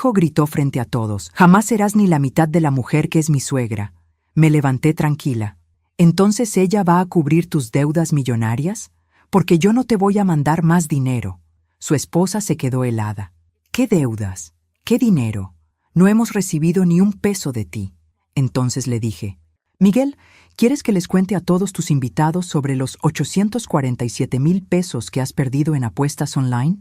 hijo gritó frente a todos, «Jamás serás ni la mitad de la mujer que es mi suegra». Me levanté tranquila. «¿Entonces ella va a cubrir tus deudas millonarias? Porque yo no te voy a mandar más dinero». Su esposa se quedó helada. «¿Qué deudas? ¿Qué dinero? No hemos recibido ni un peso de ti». Entonces le dije, «Miguel, ¿quieres que les cuente a todos tus invitados sobre los 847,000 pesos que has perdido en apuestas online?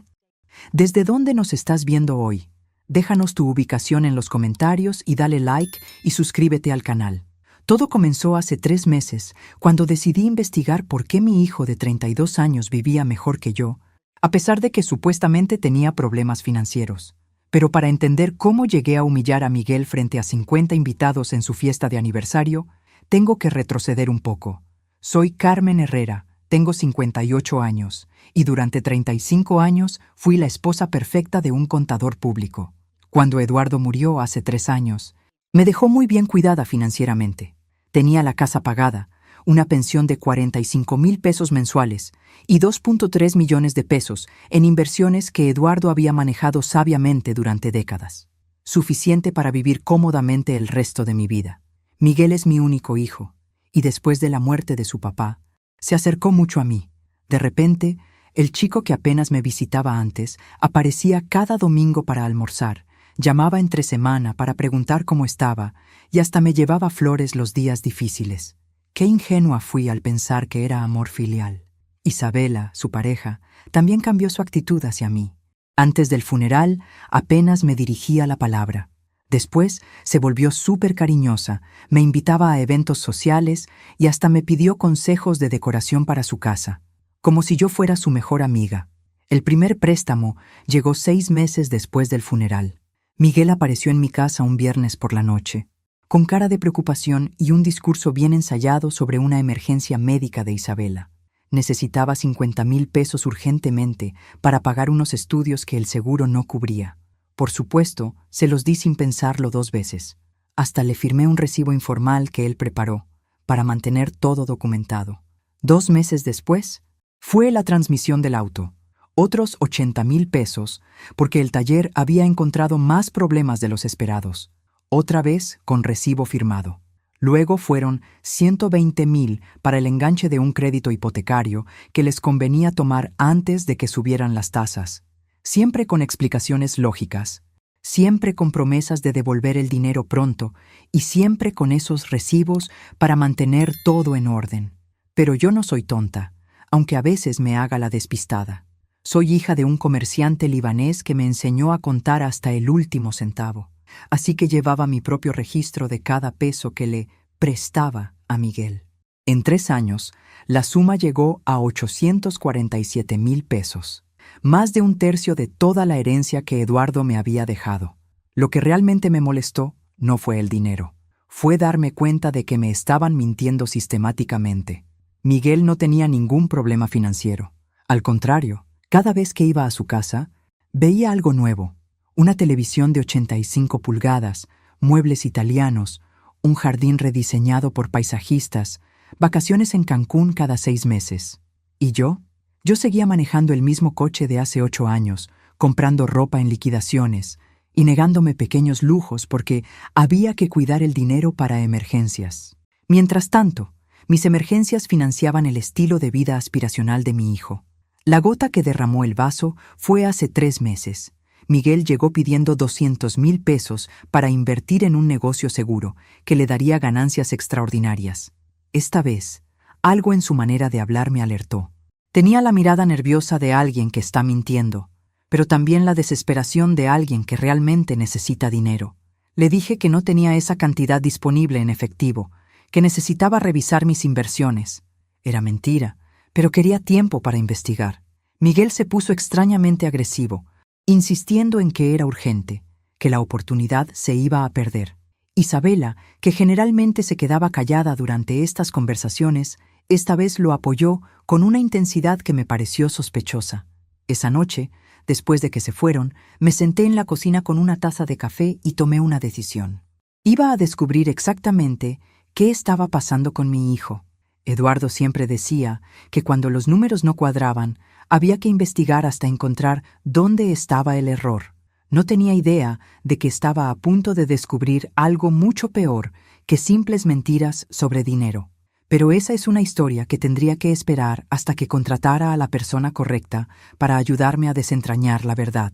¿Desde dónde nos estás viendo hoy? Déjanos tu ubicación en los comentarios y dale like y suscríbete al canal». Todo comenzó hace 3 meses, cuando decidí investigar por qué mi hijo de 32 años vivía mejor que yo, a pesar de que supuestamente tenía problemas financieros. Pero para entender cómo llegué a humillar a Miguel frente a 50 invitados en su fiesta de aniversario, tengo que retroceder un poco. Soy Carmen Herrera, tengo 58 años, y durante 35 años fui la esposa perfecta de un contador público. Cuando Eduardo murió hace 3 años, me dejó muy bien cuidada financieramente. Tenía la casa pagada, una pensión de 45,000 pesos mensuales y 2.3 millones de pesos en inversiones que Eduardo había manejado sabiamente durante décadas. Suficiente para vivir cómodamente el resto de mi vida. Miguel es mi único hijo, y después de la muerte de su papá, se acercó mucho a mí. De repente, el chico que apenas me visitaba antes aparecía cada domingo para almorzar, llamaba entre semana para preguntar cómo estaba y hasta me llevaba flores los días difíciles. Qué ingenua fui al pensar que era amor filial. Isabela, su pareja, también cambió su actitud hacia mí. Antes del funeral, apenas me dirigía la palabra. Después, se volvió súper cariñosa, me invitaba a eventos sociales y hasta me pidió consejos de decoración para su casa, como si yo fuera su mejor amiga. El primer préstamo llegó 6 meses después del funeral. Miguel apareció en mi casa un viernes por la noche, con cara de preocupación y un discurso bien ensayado sobre una emergencia médica de Isabela. Necesitaba 50,000 pesos urgentemente para pagar unos estudios que el seguro no cubría. Por supuesto, se los di sin pensarlo 2 veces. Hasta le firmé un recibo informal que él preparó, para mantener todo documentado. 2 meses después, fue la transmisión del auto. Otros 80,000 pesos, porque el taller había encontrado más problemas de los esperados. Otra vez con recibo firmado. Luego fueron 120,000 para el enganche de un crédito hipotecario que les convenía tomar antes de que subieran las tasas. Siempre con explicaciones lógicas, siempre con promesas de devolver el dinero pronto y siempre con esos recibos para mantener todo en orden. Pero yo no soy tonta, aunque a veces me haga la despistada. Soy hija de un comerciante libanés que me enseñó a contar hasta el último centavo, así que llevaba mi propio registro de cada peso que le prestaba a Miguel. En 3 años, la suma llegó a 847,000 pesos, más de 1/3 de toda la herencia que Eduardo me había dejado. Lo que realmente me molestó no fue el dinero, fue darme cuenta de que me estaban mintiendo sistemáticamente. Miguel no tenía ningún problema financiero. Al contrario, cada vez que iba a su casa, veía algo nuevo. Una televisión de 85 pulgadas, muebles italianos, un jardín rediseñado por paisajistas, vacaciones en Cancún cada 6 meses. ¿Y yo? Yo seguía manejando el mismo coche de hace 8 años, comprando ropa en liquidaciones y negándome pequeños lujos porque había que cuidar el dinero para emergencias. Mientras tanto, mis emergencias financiaban el estilo de vida aspiracional de mi hijo. La gota que derramó el vaso fue hace 3 meses. Miguel llegó pidiendo 200,000 pesos para invertir en un negocio seguro que le daría ganancias extraordinarias. Esta vez, algo en su manera de hablar me alertó. Tenía la mirada nerviosa de alguien que está mintiendo, pero también la desesperación de alguien que realmente necesita dinero. Le dije que no tenía esa cantidad disponible en efectivo, que necesitaba revisar mis inversiones. Era mentira, pero quería tiempo para investigar. Miguel se puso extrañamente agresivo, insistiendo en que era urgente, que la oportunidad se iba a perder. Isabela, que generalmente se quedaba callada durante estas conversaciones, esta vez lo apoyó con una intensidad que me pareció sospechosa. Esa noche, después de que se fueron, me senté en la cocina con una taza de café y tomé una decisión. Iba a descubrir exactamente qué estaba pasando con mi hijo. Eduardo siempre decía que cuando los números no cuadraban, había que investigar hasta encontrar dónde estaba el error, No tenía idea de que estaba a punto de descubrir algo mucho peor que simples mentiras sobre dinero. Pero esa es una historia que tendría que esperar hasta que contratara a la persona correcta para ayudarme a desentrañar la verdad.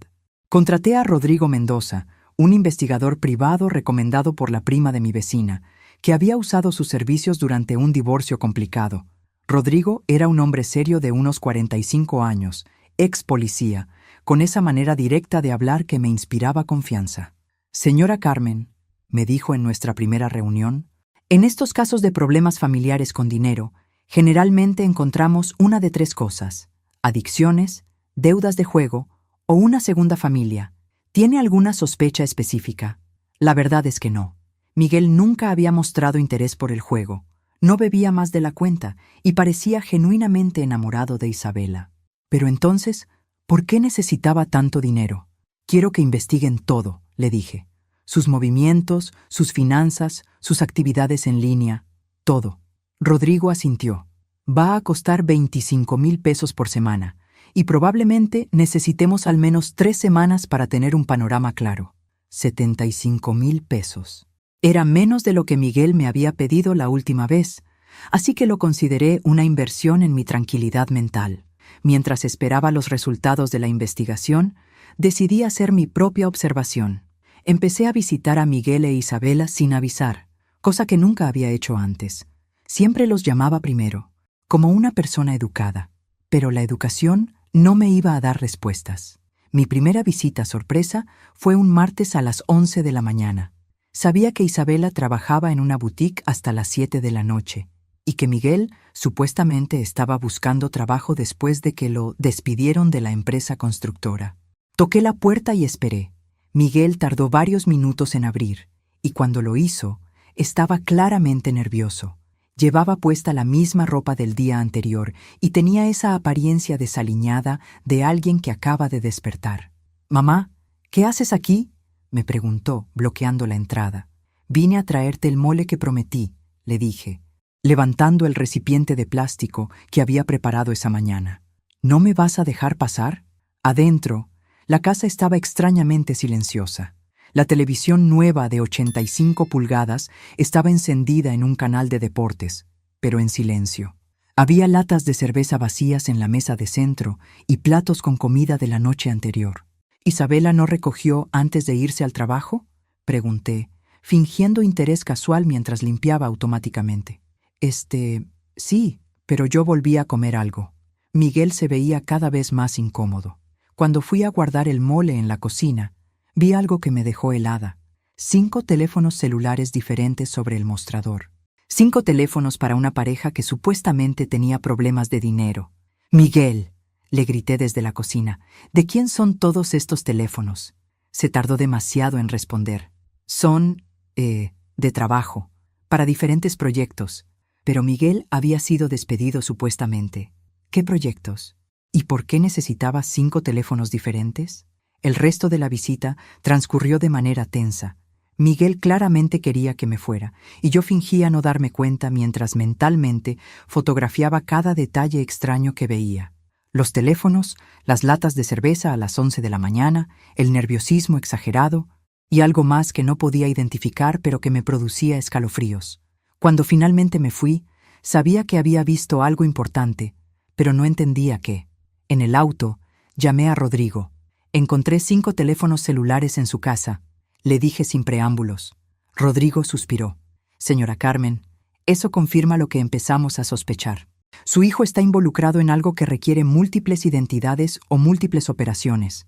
Contraté a Rodrigo Mendoza, un investigador privado recomendado por la prima de mi vecina, que había usado sus servicios durante un divorcio complicado. Rodrigo era un hombre serio de unos 45 años, ex policía, con esa manera directa de hablar que me inspiraba confianza. «Señora Carmen», me dijo en nuestra primera reunión, «en estos casos de problemas familiares con dinero, generalmente encontramos una de tres cosas: adicciones, deudas de juego o una segunda familia. ¿Tiene alguna sospecha específica?» La verdad es que no. Miguel nunca había mostrado interés por el juego, no bebía más de la cuenta y parecía genuinamente enamorado de Isabela. Pero entonces, ¿por qué necesitaba tanto dinero? «Quiero que investiguen todo», le dije. «Sus movimientos, sus finanzas, sus actividades en línea, todo». Rodrigo asintió. «Va a costar 25,000 pesos por semana, y probablemente necesitemos al menos 3 semanas para tener un panorama claro». 75,000 pesos. Era menos de lo que Miguel me había pedido la última vez, así que lo consideré una inversión en mi tranquilidad mental. Mientras esperaba los resultados de la investigación, decidí hacer mi propia observación. Empecé a visitar a Miguel e Isabela sin avisar, cosa que nunca había hecho antes. Siempre los llamaba primero, como una persona educada. Pero la educación no me iba a dar respuestas. Mi primera visita sorpresa fue un martes a las 11 de la mañana. Sabía que Isabela trabajaba en una boutique hasta las 7 de la noche y que Miguel supuestamente estaba buscando trabajo después de que lo despidieron de la empresa constructora. Toqué la puerta y esperé. Miguel tardó varios minutos en abrir, y cuando lo hizo, estaba claramente nervioso. Llevaba puesta la misma ropa del día anterior y tenía esa apariencia desaliñada de alguien que acaba de despertar. «Mamá, ¿qué haces aquí?», me preguntó, bloqueando la entrada. «Vine a traerte el mole que prometí», le dije, levantando el recipiente de plástico que había preparado esa mañana. «¿No me vas a dejar pasar?». Adentro, la casa estaba extrañamente silenciosa. La televisión nueva de 85 pulgadas estaba encendida en un canal de deportes, pero en silencio. Había latas de cerveza vacías en la mesa de centro y platos con comida de la noche anterior. «¿Isabela no recogió antes de irse al trabajo?», pregunté, fingiendo interés casual mientras limpiaba automáticamente. Sí, pero yo volví a comer algo». Miguel se veía cada vez más incómodo. Cuando fui a guardar el mole en la cocina, vi algo que me dejó helada. 5 teléfonos celulares diferentes sobre el mostrador. 5 teléfonos para una pareja que supuestamente tenía problemas de dinero. «Miguel», le grité desde la cocina, «¿de quién son todos estos teléfonos?». Se tardó demasiado en responder. «Son, de trabajo, para diferentes proyectos». Pero Miguel había sido despedido supuestamente. ¿Qué proyectos? ¿Y por qué necesitaba 5 teléfonos diferentes? El resto de la visita transcurrió de manera tensa. Miguel claramente quería que me fuera, y yo fingía no darme cuenta mientras mentalmente fotografiaba cada detalle extraño que veía. Los teléfonos, las latas de cerveza a las 11 de la mañana, el nerviosismo exagerado y algo más que no podía identificar pero que me producía escalofríos. Cuando finalmente me fui, sabía que había visto algo importante, pero no entendía qué. En el auto, llamé a Rodrigo. «Encontré 5 teléfonos celulares en su casa», le dije sin preámbulos. Rodrigo suspiró. «Señora Carmen, eso confirma lo que empezamos a sospechar. Su hijo está involucrado en algo que requiere múltiples identidades o múltiples operaciones.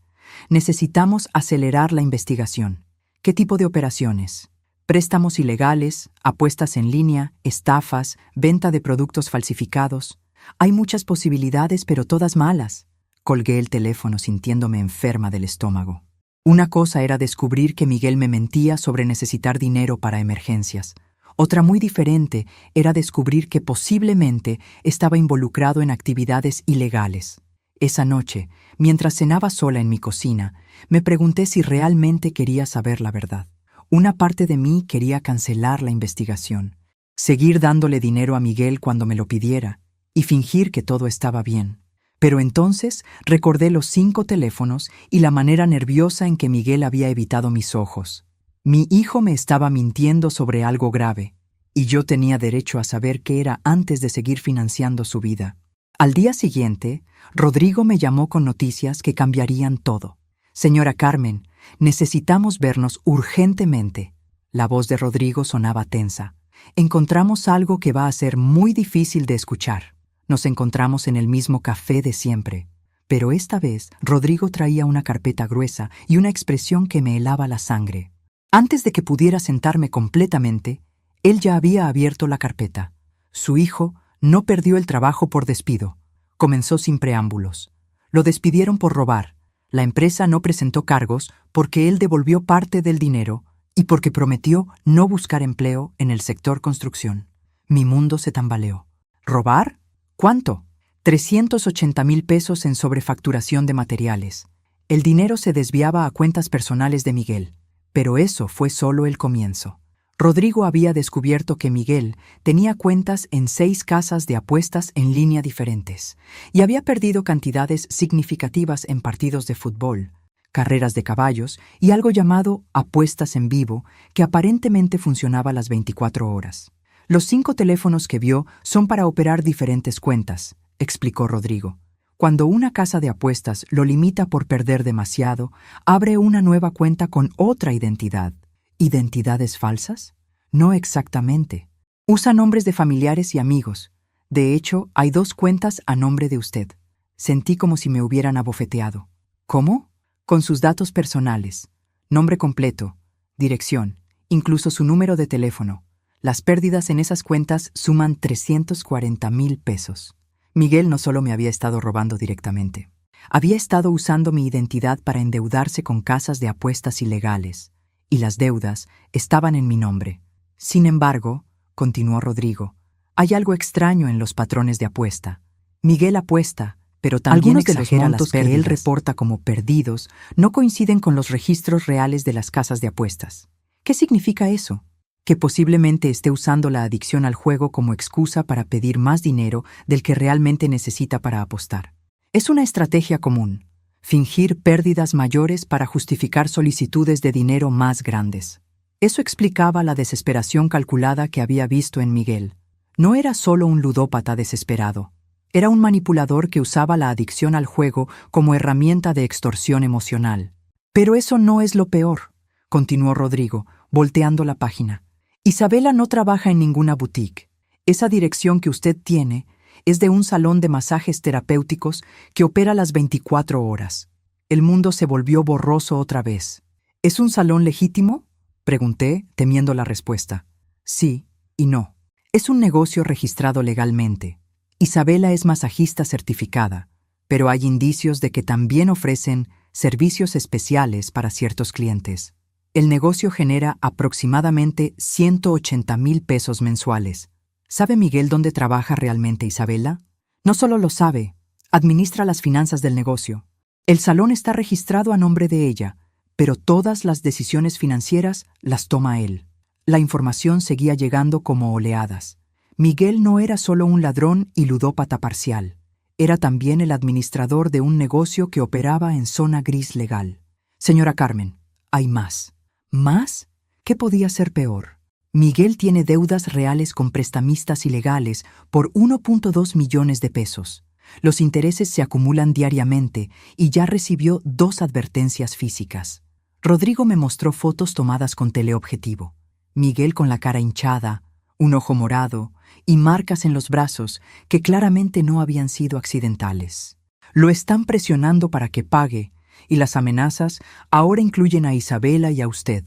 Necesitamos acelerar la investigación». «¿Qué tipo de operaciones?». «Préstamos ilegales, apuestas en línea, estafas, venta de productos falsificados. Hay muchas posibilidades, pero todas malas». Colgué el teléfono sintiéndome enferma del estómago. Una cosa era descubrir que Miguel me mentía sobre necesitar dinero para emergencias. Otra muy diferente era descubrir que posiblemente estaba involucrado en actividades ilegales. Esa noche, mientras cenaba sola en mi cocina, me pregunté si realmente quería saber la verdad. Una parte de mí quería cancelar la investigación, seguir dándole dinero a Miguel cuando me lo pidiera y fingir que todo estaba bien. Pero entonces recordé los 5 teléfonos y la manera nerviosa en que Miguel había evitado mis ojos. Mi hijo me estaba mintiendo sobre algo grave, y yo tenía derecho a saber qué era antes de seguir financiando su vida. Al día siguiente, Rodrigo me llamó con noticias que cambiarían todo. «Señora Carmen, necesitamos vernos urgentemente». La voz de Rodrigo sonaba tensa. «Encontramos algo que va a ser muy difícil de escuchar». Nos encontramos en el mismo café de siempre. Pero esta vez, Rodrigo traía una carpeta gruesa y una expresión que me helaba la sangre. Antes de que pudiera sentarme completamente, él ya había abierto la carpeta. Su hijo no perdió el trabajo por despido. Comenzó sin preámbulos. Lo despidieron por robar. La empresa no presentó cargos porque él devolvió parte del dinero y porque prometió no buscar empleo en el sector construcción. Mi mundo se tambaleó. ¿Robar? ¿Cuánto? 380,000 pesos en sobrefacturación de materiales. El dinero se desviaba a cuentas personales de Miguel, pero eso fue solo el comienzo. Rodrigo había descubierto que Miguel tenía cuentas en 6 casas de apuestas en línea diferentes y había perdido cantidades significativas en partidos de fútbol, carreras de caballos y algo llamado apuestas en vivo que aparentemente funcionaba las 24 horas. Los 5 teléfonos que vio son para operar diferentes cuentas, explicó Rodrigo. Cuando una casa de apuestas lo limita por perder demasiado, abre una nueva cuenta con otra identidad. ¿Identidades falsas? No exactamente. Usa nombres de familiares y amigos. De hecho, hay 2 cuentas a nombre de usted. Sentí como si me hubieran abofeteado. ¿Cómo? Con sus datos personales. Nombre completo, dirección, incluso su número de teléfono. Las pérdidas en esas cuentas suman 340,000 pesos. Miguel no solo me había estado robando directamente. Había estado usando mi identidad para endeudarse con casas de apuestas ilegales, y las deudas estaban en mi nombre. Sin embargo, continuó Rodrigo, hay algo extraño en los patrones de apuesta. Miguel apuesta, pero también exagera las pérdidas que él reporta como perdidos, no coinciden con los registros reales de las casas de apuestas. ¿Qué significa eso? Que posiblemente esté usando la adicción al juego como excusa para pedir más dinero del que realmente necesita para apostar. Es una estrategia común, fingir pérdidas mayores para justificar solicitudes de dinero más grandes. Eso explicaba la desesperación calculada que había visto en Miguel. No era solo un ludópata desesperado, era un manipulador que usaba la adicción al juego como herramienta de extorsión emocional. Pero eso no es lo peor, continuó Rodrigo, volteando la página. Isabela no trabaja en ninguna boutique. Esa dirección que usted tiene es de un salón de masajes terapéuticos que opera las 24 horas. El mundo se volvió borroso otra vez. ¿Es un salón legítimo?, pregunté, temiendo la respuesta. Sí y no. Es un negocio registrado legalmente. Isabela es masajista certificada, pero hay indicios de que también ofrecen servicios especiales para ciertos clientes. El negocio genera aproximadamente 180,000 pesos mensuales. ¿Sabe Miguel dónde trabaja realmente Isabela? No solo lo sabe, administra las finanzas del negocio. El salón está registrado a nombre de ella, pero todas las decisiones financieras las toma él. La información seguía llegando como oleadas. Miguel no era solo un ladrón y ludópata parcial. Era también el administrador de un negocio que operaba en zona gris legal. Señora Carmen, hay más. ¿Más? ¿Qué podía ser peor? Miguel tiene deudas reales con prestamistas ilegales por 1.2 millones de pesos. Los intereses se acumulan diariamente y ya recibió 2 advertencias físicas. Rodrigo me mostró fotos tomadas con teleobjetivo. Miguel con la cara hinchada, un ojo morado y marcas en los brazos que claramente no habían sido accidentales. Lo están presionando para que pague, y las amenazas ahora incluyen a Isabela y a usted.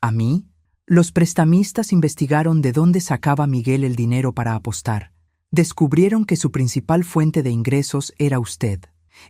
¿A mí? Los prestamistas investigaron de dónde sacaba Miguel el dinero para apostar. Descubrieron que su principal fuente de ingresos era usted.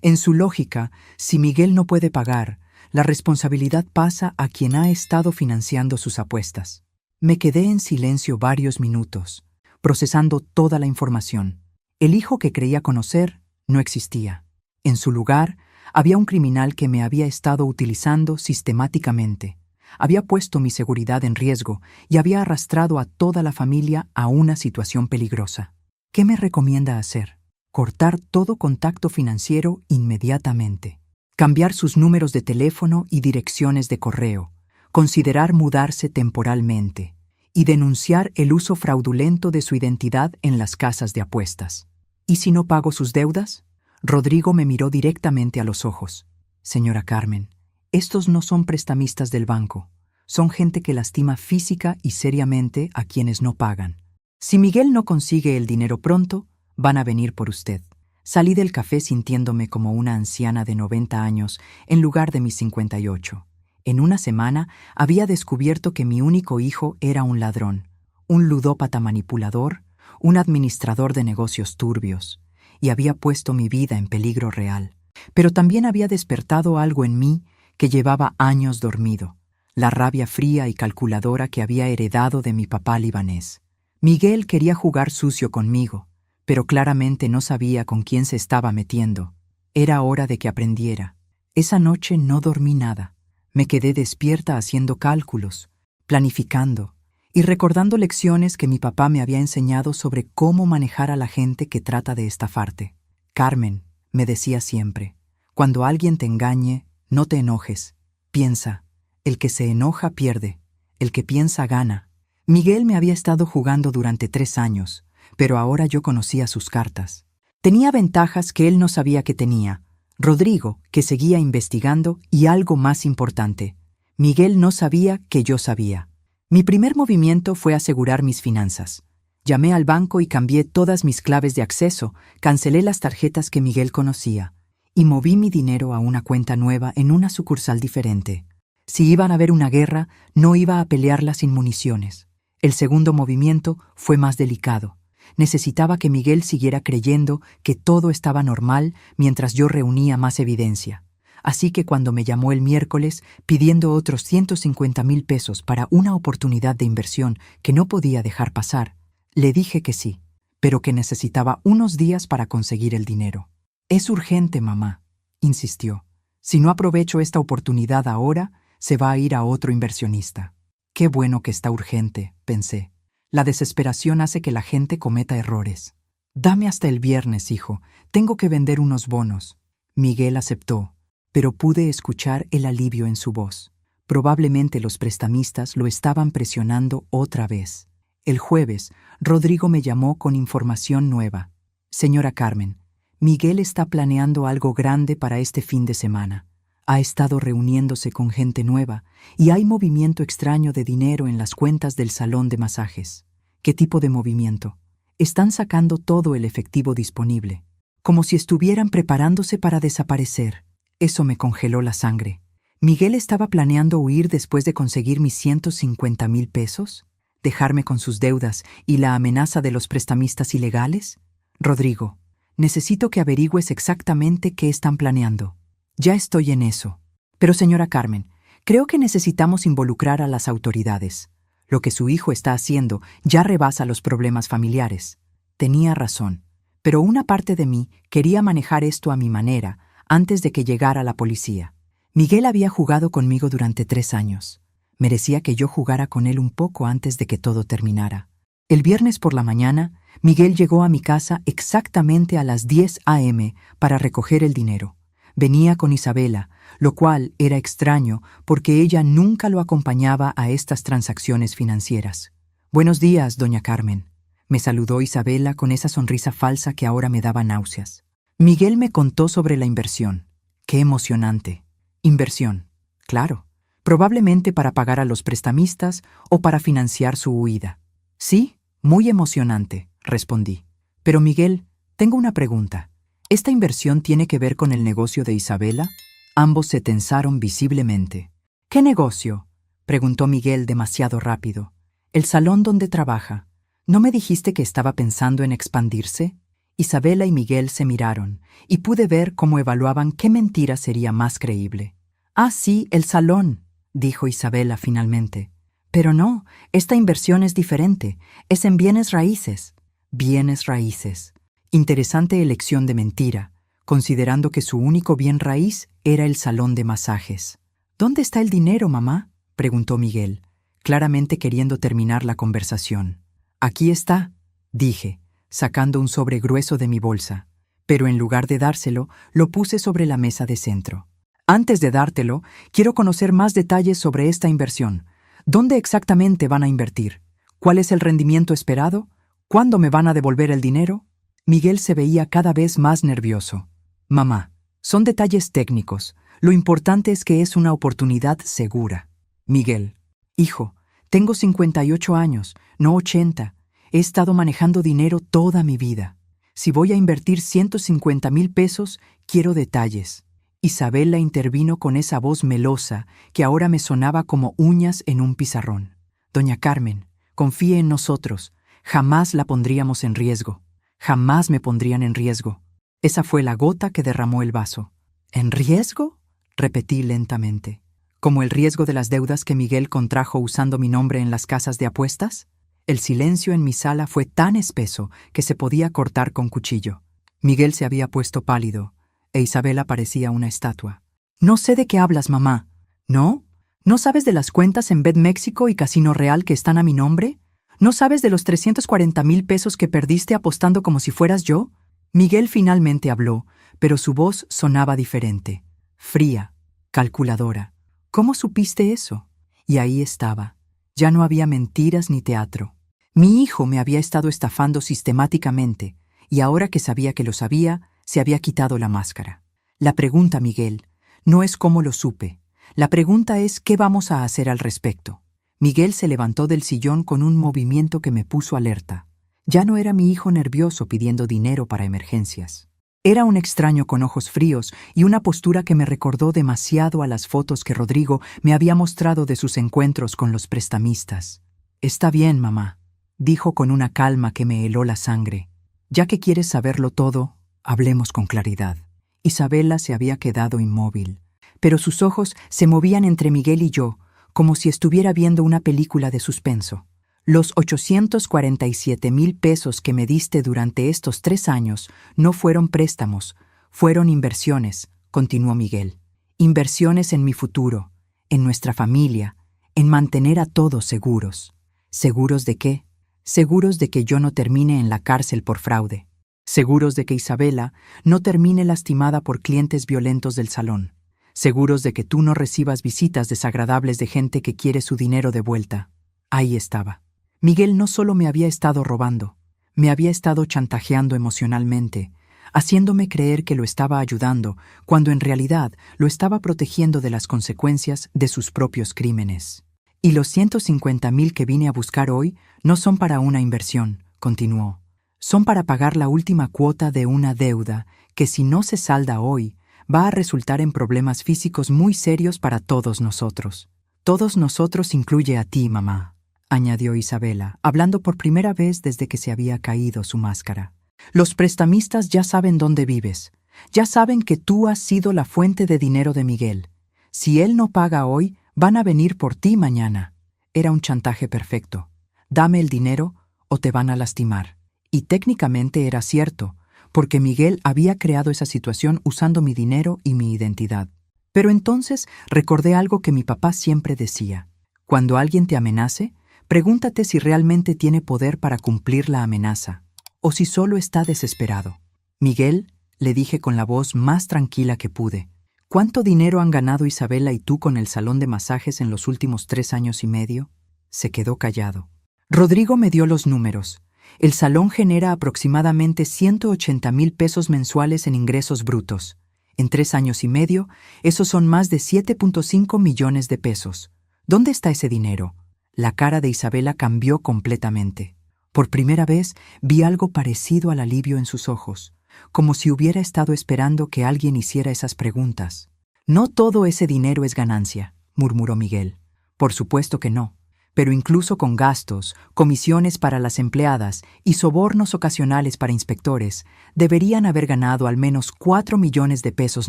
En su lógica, si Miguel no puede pagar, la responsabilidad pasa a quien ha estado financiando sus apuestas. Me quedé en silencio varios minutos, procesando toda la información. El hijo que creía conocer no existía. En su lugar, había un criminal que me había estado utilizando sistemáticamente. Había puesto mi seguridad en riesgo y había arrastrado a toda la familia a una situación peligrosa. ¿Qué me recomienda hacer? cortar todo contacto financiero inmediatamente, cambiar sus números de teléfono y direcciones de correo, considerar mudarse temporalmente y denunciar el uso fraudulento de su identidad en las casas de apuestas. ¿Y si no pago sus deudas? Rodrigo me miró directamente a los ojos. Señora Carmen, estos no son prestamistas del banco. Son gente que lastima física y seriamente a quienes no pagan. Si Miguel no consigue el dinero pronto, van a venir por usted. Salí del café sintiéndome como una anciana de 90 años en lugar de mis 58. En una semana había descubierto que mi único hijo era un ladrón, un ludópata manipulador, un administrador de negocios turbios, y había puesto mi vida en peligro real. Pero también había despertado algo en mí que llevaba años dormido, la rabia fría y calculadora que había heredado de mi papá libanés. Miguel quería jugar sucio conmigo, pero claramente no sabía con quién se estaba metiendo. Era hora de que aprendiera. Esa noche no dormí nada. Me quedé despierta haciendo cálculos, planificando y recordando lecciones que mi papá me había enseñado sobre cómo manejar a la gente que trata de estafarte. Carmen, me decía siempre, cuando alguien te engañe, no te enojes. Piensa, el que se enoja pierde, el que piensa gana. Miguel me había estado jugando durante 3 años, pero ahora yo conocía sus cartas. Tenía ventajas que él no sabía que tenía. Rodrigo, que seguía investigando, y algo más importante, Miguel no sabía que yo sabía. Mi primer movimiento fue asegurar mis finanzas. Llamé al banco y cambié todas mis claves de acceso, cancelé las tarjetas que Miguel conocía, y moví mi dinero a una cuenta nueva en una sucursal diferente. Si iban a haber una guerra, no iba a pelearla sin municiones. El segundo movimiento fue más delicado. Necesitaba que Miguel siguiera creyendo que todo estaba normal mientras yo reunía más evidencia. Así que cuando me llamó el miércoles pidiendo otros 150,000 pesos para una oportunidad de inversión que no podía dejar pasar, le dije que sí, pero que necesitaba unos días para conseguir el dinero. «Es urgente, mamá», insistió. «Si no aprovecho esta oportunidad ahora, se va a ir a otro inversionista». «Qué bueno que está urgente», pensé. La desesperación hace que la gente cometa errores. «Dame hasta el viernes, hijo. Tengo que vender unos bonos». Miguel aceptó, pero pude escuchar el alivio en su voz. Probablemente los prestamistas lo estaban presionando otra vez. El jueves, Rodrigo me llamó con información nueva. «Señora Carmen, Miguel está planeando algo grande para este fin de semana. Ha estado reuniéndose con gente nueva y hay movimiento extraño de dinero en las cuentas del salón de masajes». «¿Qué tipo de movimiento?» «Están sacando todo el efectivo disponible, como si estuvieran preparándose para desaparecer». Eso me congeló la sangre. ¿Miguel estaba planeando huir después de conseguir mis 150,000 pesos? ¿Dejarme con sus deudas y la amenaza de los prestamistas ilegales? «Rodrigo, necesito que averigües exactamente qué están planeando». «Ya estoy en eso». «Pero señora Carmen, creo que necesitamos involucrar a las autoridades. Lo que su hijo está haciendo ya rebasa los problemas familiares». Tenía razón, pero una parte de mí quería manejar esto a mi manera antes de que llegara la policía. Miguel había jugado conmigo durante 3 años. Merecía que yo jugara con él un poco antes de que todo terminara. El viernes por la mañana, Miguel llegó a mi casa exactamente a las 10 a.m. para recoger el dinero. Venía con Isabela, lo cual era extraño porque ella nunca lo acompañaba a estas transacciones financieras. «Buenos días, doña Carmen», me saludó Isabela con esa sonrisa falsa que ahora me daba náuseas. Miguel me contó sobre la inversión. ¡Qué emocionante! Inversión, claro, probablemente para pagar a los prestamistas o para financiar su huida. «Sí, muy emocionante», respondí. «Pero Miguel, tengo una pregunta. ¿Esta inversión tiene que ver con el negocio de Isabela?» Ambos se tensaron visiblemente. «¿Qué negocio?», preguntó Miguel demasiado rápido. «El salón donde trabaja. ¿No me dijiste que estaba pensando en expandirse?» Isabela y Miguel se miraron, y pude ver cómo evaluaban qué mentira sería más creíble. «Ah, sí, el salón», dijo Isabela finalmente. «Pero no, esta inversión es diferente. Es en bienes raíces». Bienes raíces. Interesante elección de mentira, considerando que su único bien raíz era el salón de masajes. «¿Dónde está el dinero, mamá?», preguntó Miguel, claramente queriendo terminar la conversación. «Aquí está», dije, sacando un sobre grueso de mi bolsa. pero en lugar de dárselo, lo puse sobre la mesa de centro. Antes de dártelo, quiero conocer más detalles sobre esta inversión. ¿Dónde exactamente van a invertir? ¿Cuál es el rendimiento esperado? ¿Cuándo me van a devolver el dinero? Miguel se veía cada vez más nervioso. Mamá, son detalles técnicos. Lo importante es que es una oportunidad segura. Miguel, hijo, tengo 58 años, no 80. He estado manejando dinero toda mi vida. Si voy a invertir 150,000 pesos, quiero detalles. Isabela intervino con esa voz melosa que ahora me sonaba como uñas en un pizarrón. Doña Carmen, confíe en nosotros. Jamás la pondríamos en riesgo. Jamás me pondrían en riesgo. Esa fue la gota que derramó el vaso. ¿En riesgo? Repetí lentamente. ¿Como el riesgo de las deudas que Miguel contrajo usando mi nombre en las casas de apuestas? El silencio en mi sala fue tan espeso que se podía cortar con cuchillo. Miguel se había puesto pálido, e Isabela parecía una estatua. No sé de qué hablas, mamá. ¿No? ¿No sabes de las cuentas en BetMéxico y Casino Real que están a mi nombre? ¿No sabes de los 340,000 pesos que perdiste apostando como si fueras yo? Miguel finalmente habló, pero su voz sonaba diferente, fría, calculadora. ¿Cómo supiste eso? Y ahí estaba. Ya no había mentiras ni teatro. Mi hijo me había estado estafando sistemáticamente, y ahora que sabía que lo sabía, se había quitado la máscara. La pregunta, Miguel, no es cómo lo supe. La pregunta es qué vamos a hacer al respecto. Miguel se levantó del sillón con un movimiento que me puso alerta. Ya no era mi hijo nervioso pidiendo dinero para emergencias. Era un extraño con ojos fríos y una postura que me recordó demasiado a las fotos que Rodrigo me había mostrado de sus encuentros con los prestamistas. Está bien, mamá, dijo con una calma que me heló la sangre. Ya que quieres saberlo todo, hablemos con claridad. Isabela se había quedado inmóvil, pero sus ojos se movían entre Miguel y yo, como si estuviera viendo una película de suspenso. Los 847,000 pesos que me diste durante estos 3 años no fueron préstamos, fueron inversiones, continuó Miguel. Inversiones en mi futuro, en nuestra familia, en mantener a todos seguros. ¿Seguros de qué? Seguros de que yo no termine en la cárcel por fraude. Seguros de que Isabela no termine lastimada por clientes violentos del salón. Seguros de que tú no recibas visitas desagradables de gente que quiere su dinero de vuelta. Ahí estaba. Miguel no solo me había estado robando, me había estado chantajeando emocionalmente, haciéndome creer que lo estaba ayudando, cuando en realidad lo estaba protegiendo de las consecuencias de sus propios crímenes. Y los 150,000 que vine a buscar hoy no son para una inversión, continuó. Son para pagar la última cuota de una deuda que, si no se salda hoy, va a resultar en problemas físicos muy serios para todos nosotros. Todos nosotros incluye a ti, mamá, añadió Isabela, hablando por primera vez desde que se había caído su máscara. Los prestamistas ya saben dónde vives. Ya saben que tú has sido la fuente de dinero de Miguel. Si él no paga hoy, van a venir por ti mañana. Era un chantaje perfecto. Dame el dinero o te van a lastimar. Y técnicamente era cierto, porque Miguel había creado esa situación usando mi dinero y mi identidad. Pero entonces recordé algo que mi papá siempre decía. Cuando alguien te amenace, pregúntate si realmente tiene poder para cumplir la amenaza, o si solo está desesperado. Miguel, le dije con la voz más tranquila que pude, ¿cuánto dinero han ganado Isabela y tú con el salón de masajes en los últimos 3 años y medio? Se quedó callado. Rodrigo me dio los números. El salón genera aproximadamente 180,000 pesos mensuales en ingresos brutos. En 3 años y medio, esos son más de 7.5 millones de pesos. ¿Dónde está ese dinero? La cara de Isabela cambió completamente. Por primera vez vi algo parecido al alivio en sus ojos, como si hubiera estado esperando que alguien hiciera esas preguntas. No todo ese dinero es ganancia, murmuró Miguel. Por supuesto que no. Pero incluso con gastos, comisiones para las empleadas y sobornos ocasionales para inspectores, deberían haber ganado al menos 4 millones de pesos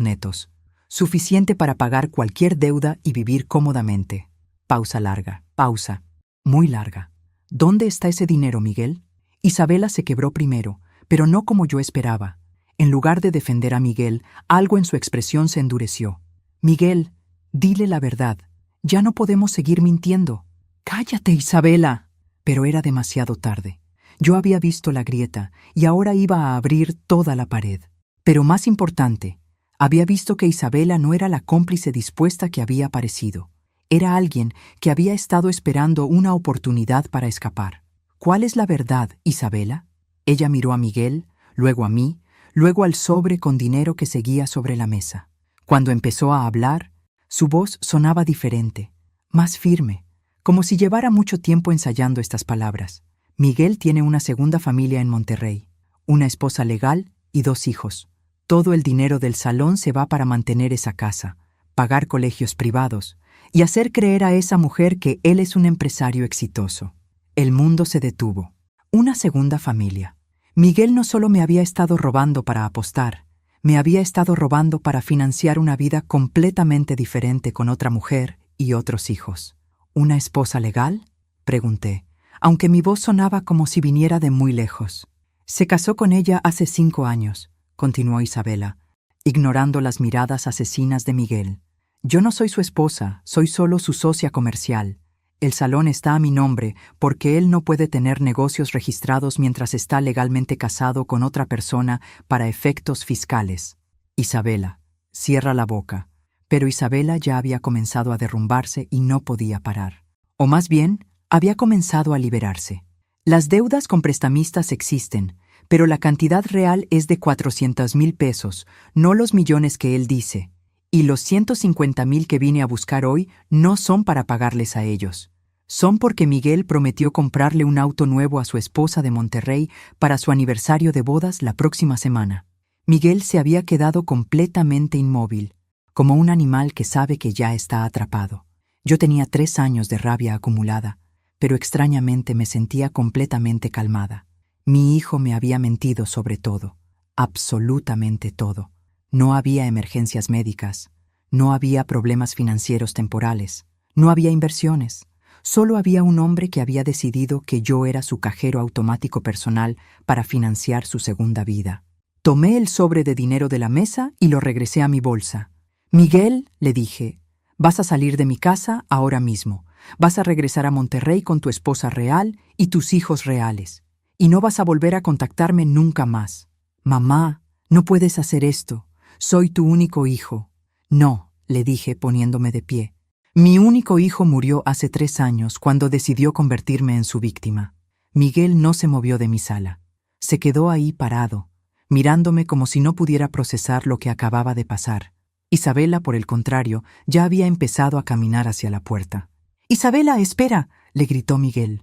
netos, suficiente para pagar cualquier deuda y vivir cómodamente. Pausa larga, pausa, muy larga. ¿Dónde está ese dinero, Miguel? Isabela se quebró primero, pero no como yo esperaba. En lugar de defender a Miguel, algo en su expresión se endureció. Miguel, dile la verdad. Ya no podemos seguir mintiendo. «Cállate, Isabela». Pero era demasiado tarde. Yo había visto la grieta y ahora iba a abrir toda la pared. Pero más importante, había visto que Isabela no era la cómplice dispuesta que había parecido. Era alguien que había estado esperando una oportunidad para escapar. ¿Cuál es la verdad, Isabela? Ella miró a Miguel, luego a mí, luego al sobre con dinero que seguía sobre la mesa. Cuando empezó a hablar, su voz sonaba diferente, más firme, como si llevara mucho tiempo ensayando estas palabras. Miguel tiene una segunda familia en Monterrey, una esposa legal y 2 hijos. Todo el dinero del salón se va para mantener esa casa, pagar colegios privados y hacer creer a esa mujer que él es un empresario exitoso. El mundo se detuvo. Una segunda familia. Miguel no solo me había estado robando para apostar, me había estado robando para financiar una vida completamente diferente con otra mujer y otros hijos. ¿Una esposa legal?, pregunté, aunque mi voz sonaba como si viniera de muy lejos. Se casó con ella hace 5 años, continuó Isabela, ignorando las miradas asesinas de Miguel. Yo no soy su esposa, soy solo su socia comercial. El salón está a mi nombre porque él no puede tener negocios registrados mientras está legalmente casado con otra persona para efectos fiscales. Isabela, cierra la boca. Pero Isabela ya había comenzado a derrumbarse y no podía parar. O más bien, había comenzado a liberarse. Las deudas con prestamistas existen, pero la cantidad real es de 400,000 pesos, no los millones que él dice. Y los 150,000 que vine a buscar hoy no son para pagarles a ellos. Son porque Miguel prometió comprarle un auto nuevo a su esposa de Monterrey para su aniversario de bodas la próxima semana. Miguel se había quedado completamente inmóvil, como un animal que sabe que ya está atrapado. Yo tenía 3 años de rabia acumulada, pero extrañamente me sentía completamente calmada. Mi hijo me había mentido sobre todo, absolutamente todo. No había emergencias médicas, no había problemas financieros temporales, no había inversiones. Solo había un hombre que había decidido que yo era su cajero automático personal para financiar su segunda vida. Tomé el sobre de dinero de la mesa y lo regresé a mi bolsa. Miguel, le dije, vas a salir de mi casa ahora mismo. Vas a regresar a Monterrey con tu esposa real y tus hijos reales. Y no vas a volver a contactarme nunca más. Mamá, no puedes hacer esto. Soy tu único hijo. No, le dije poniéndome de pie. Mi único hijo murió hace 3 años cuando decidió convertirme en su víctima. Miguel no se movió de mi sala. Se quedó ahí parado, mirándome como si no pudiera procesar lo que acababa de pasar. Isabela, por el contrario, ya había empezado a caminar hacia la puerta. «Isabela, espera», le gritó Miguel.